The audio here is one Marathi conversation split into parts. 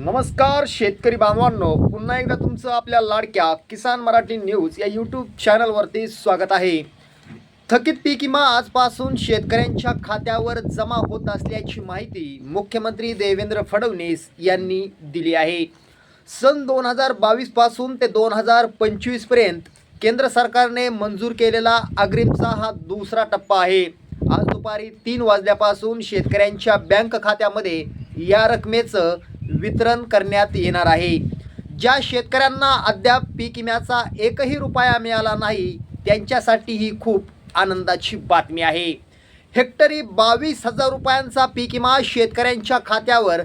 नमस्कार शेतकरी बांधवांनो, पुन्हा एकदा तुमचं आपल्या लाडक्या किसान मराठी न्यूज या यूट्यूब चॅनलवरती स्वागत आहे. थकीत पीक विमा आजपासून शेतकऱ्यांच्या खात्यावर जमा होत असल्याची माहिती मुख्यमंत्री देवेंद्र फडणवीस यांनी दिली आहे. सन 2022 पासून ते 2025 पर्यंत केंद्र सरकारने मंजूर केलेला अग्रिमचा हा दुसरा टप्पा आहे. आज दुपारी 3 वाजल्यापासून शेतकऱ्यांच्या बँक खात्यामध्ये या रकमेचं वितरण करण्यात येणार आहे. ज्या शेतकऱ्यांना अद्याप पीक विम्याचा एकही रुपया मिळाला नाही त्यांच्यासाठी ही खूप आनंदाची बातमी आहे. हेक्टरी 22,000 रुपयांचा पीक विमा शेतकऱ्यांच्या खात्यावर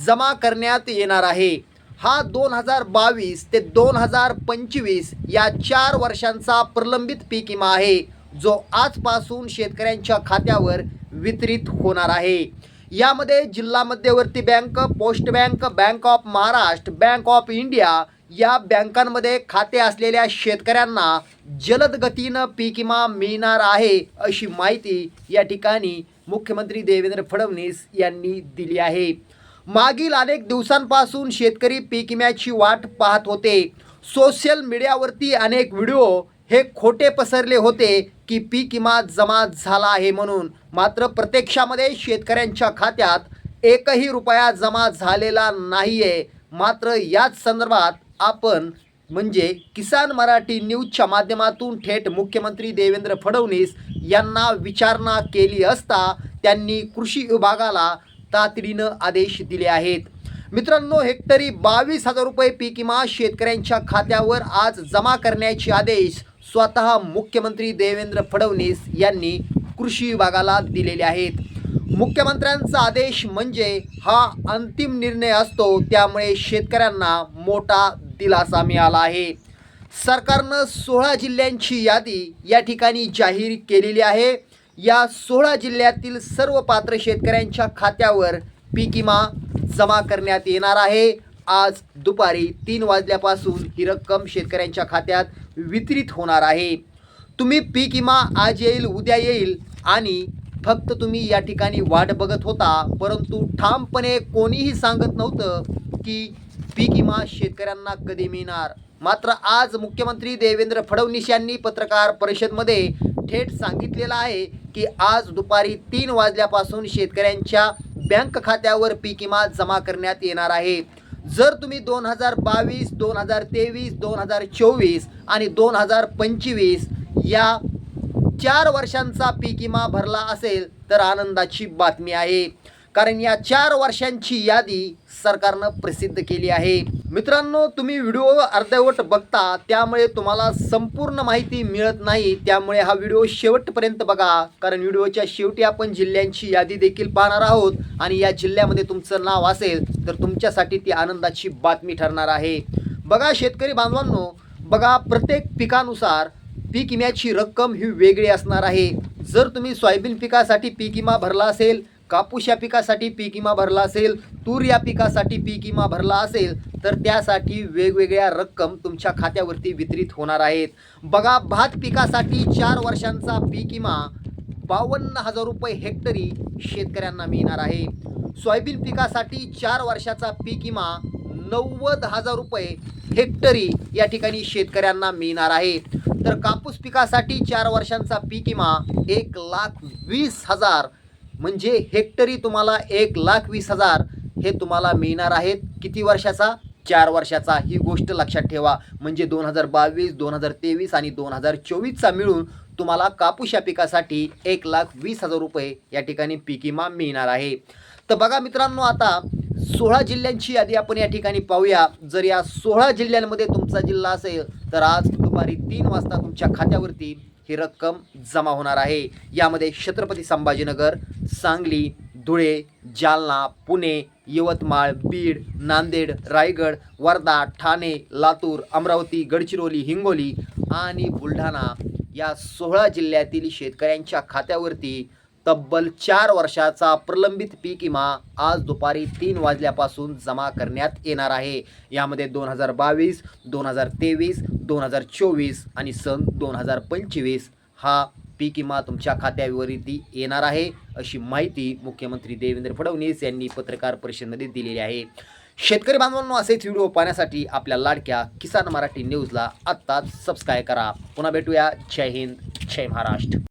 जमा करण्यात येणार आहे. हा 2022 ते 2025 या 4 वर्षांचा प्रलंबित पीक विमा आहे, जो आजपासून शेतकऱ्यांच्या खात्यावर वितरित होणार आहे. यामध्ये जिल्हा मध्यवर्ती bank, post bank, bank of Maharashtra, bank of India या बँकांमध्ये खाते असलेल्या शेतकऱ्यांना जलद गतीनं पीक विमा मिळणार आहे, अशी माहिती या ठिकाणी मुख्यमंत्री देवेंद्र फडणवीस यांनी दिली आहे. मागील अनेक दिवसांपासून शेतकरी पीक विम्याची वाट पाहत होते. सोशल मीडियावरती अनेक व्हिडिओ हे खोटे पसरले होते की पीक विमा जमा झाला आहे म्हणून. मात्र प्रत्यक्षामध्ये शेतकऱ्यांच्या खात्यात एकही रुपया जमा झालेला नाही आहे. मात्र याच संदर्भात आपण म्हणजे किसान मराठी न्यूजच्या माध्यमातून थेट मुख्यमंत्री देवेंद्र फडणवीस यांना विचारणा केली असता त्यांनी कृषी विभागाला तातडीनं आदेश दिले आहेत. मित्रांनो, हेक्टरी 22,000 रुपये पीक विमा शेतकऱ्यांच्या खात्यावर आज जमा करण्याचे आदेश स्वतः मुख्यमंत्री देवेंद्र फडणवीस यांनी कृषी विभागाला दिलेले आहेत. मुख्यमंत्र्यांचा आदेश म्हणजे हा अंतिम निर्णय असतो, त्यामुळे शेतकऱ्यांना मोठा दिलासा मिळाला आहे. सरकारनं 16 जिल्ह्यांची यादी या ठिकाणी जाहीर केलेली आहे. या 16 जिल्ह्यातील सर्व पात्र शेतकऱ्यांच्या खात्यावर पीक विमा जमा करण्यात येणार आहे. आज दुपारी 3 वाजल्यापासून ही रक्कम शेतकऱ्यांच्या खात्यात वितरित होणार आहे. तुम्ही पीक विमा आज येईल, उद्या येईल आणि फक्त तुम्ही या ठिकाणी वाट बघत होता, परंतु ठामपणे कोणीही सांगत नव्हतं की पीक विमा शेतकऱ्यांना कधी मिळणार. मात्र आज मुख्यमंत्री देवेंद्र फडणवीस यांनी पत्रकार परिषदेमध्ये थेट सांगितलेलं आहे की आज दुपारी 3 वाजल्यापासून शेतकऱ्यांच्या बँक खात्यावर पीक विमा जमा करण्यात येणार आहे. जर तुम्ही 2022, 2023, 2024 आणि 2025 या 4 वर्षांचा पीक विमा भरला असेल तर आनंदाची बातमी आहे, कारण या 4 वर्षांची यादी सरकारनं प्रसिद्ध केली आहे. मित्रांनो, तुम्ही व्हिडिओ अर्धवट बघता, त्यामुळे तुम्हाला संपूर्ण माहिती मिळत नाही. त्यामुळे हा व्हिडिओ शेवटपर्यंत बघा, कारण व्हिडिओच्या शेवटी आपण जिल्ह्यांची यादी देखील पाहणार आहोत आणि या जिल्ह्यामध्ये तुमचं नाव असेल तर तुमच्यासाठी ती आनंदाची बातमी ठरणार आहे. बघा शेतकरी बांधवांनो, बघा प्रत्येक पिकानुसार पीक विम्याची रक्कम ही वेगळी असणार आहे. जर तुम्ही सोयाबीन पिकासाठी पीक विमा भरला असेल, कापूस या पिकासाठी पीक विमा भरला असेल, तूर या पिकासाठी पीक विमा भरला असेल तर त्यासाठी वेगवेगळ्या रक्कम तुमच्या खात्यावरती वितरित होणार आहेत. बघा, भात पिकासाठी 4 वर्षांचा पीक विमा 52,000 रुपये हेक्टरी शेतकऱ्यांना मिळणार आहे. सोयाबीन पिकासाठी 4 वर्षाचा पीक विमा 90,000 रुपये हेक्टरी या ठिकाणी शेतकऱ्यांना मिळणार आहे. तर कापूस पिकासाठी 4 वर्षांचा पीक विमा 1,20,000 म्हणजे हेक्टरी तुम्हाला 1,20,000 हे तुम्हाला मिळणार आहेत. किती वर्षाचा? 4 वर्षाचा. ही गोष्ट लक्षात ठेवा. म्हणजे 2022, 2023 आणि 2024चा मिळून तुम्हाला कापूस या पिकासाठी 1,20,000 रुपये या ठिकाणी पीक विमा मिळणार आहे. तर बघा मित्रांनो, आता 16 जिल्ह्यांची यादी आपण या ठिकाणी पाहूया. जर या 16 जिल्ह्यांमध्ये तुमचा जिल्हा असेल तर आज दुपारी 3 वाजता तुमच्या खात्यावरती ही रक्कम जमा होणार आहे. यामध्ये छत्रपती संभाजीनगर, सांगली, धुळे, जालना, पुणे, यवतमाळ, बीड, नांदेड, रायगड, वर्धा, ठाणे, लातूर, अमरावती, गडचिरोली, हिंगोली आणि बुलढाणा या 16 जिल्ह्यातील शेतकऱ्यांच्या खात्यावरती तब्बल 4 वर्षाचा प्रलंबित पीक विमा आज दुपारी 3 वाजल्यापासून जमा करण्यात येणार आहे. यामध्ये 2022, 2023, 2024 आणि सन 2025 हा पीक विमा तुमच्या खात्यावरती येणार आहे, अशी माहिती मुख्यमंत्री देवेंद्र फडणवीस यांनी पत्रकार परिषदेमध्ये दिलेली आहे. शेतकरी बांधवांनो, असेच व्हिडिओ पाहण्यासाठी आपल्या लाडक्या किसान मराठी न्यूजला आत्ताच सबस्क्राईब करा. पुन्हा भेटूया. जय हिंद, जय महाराष्ट्र.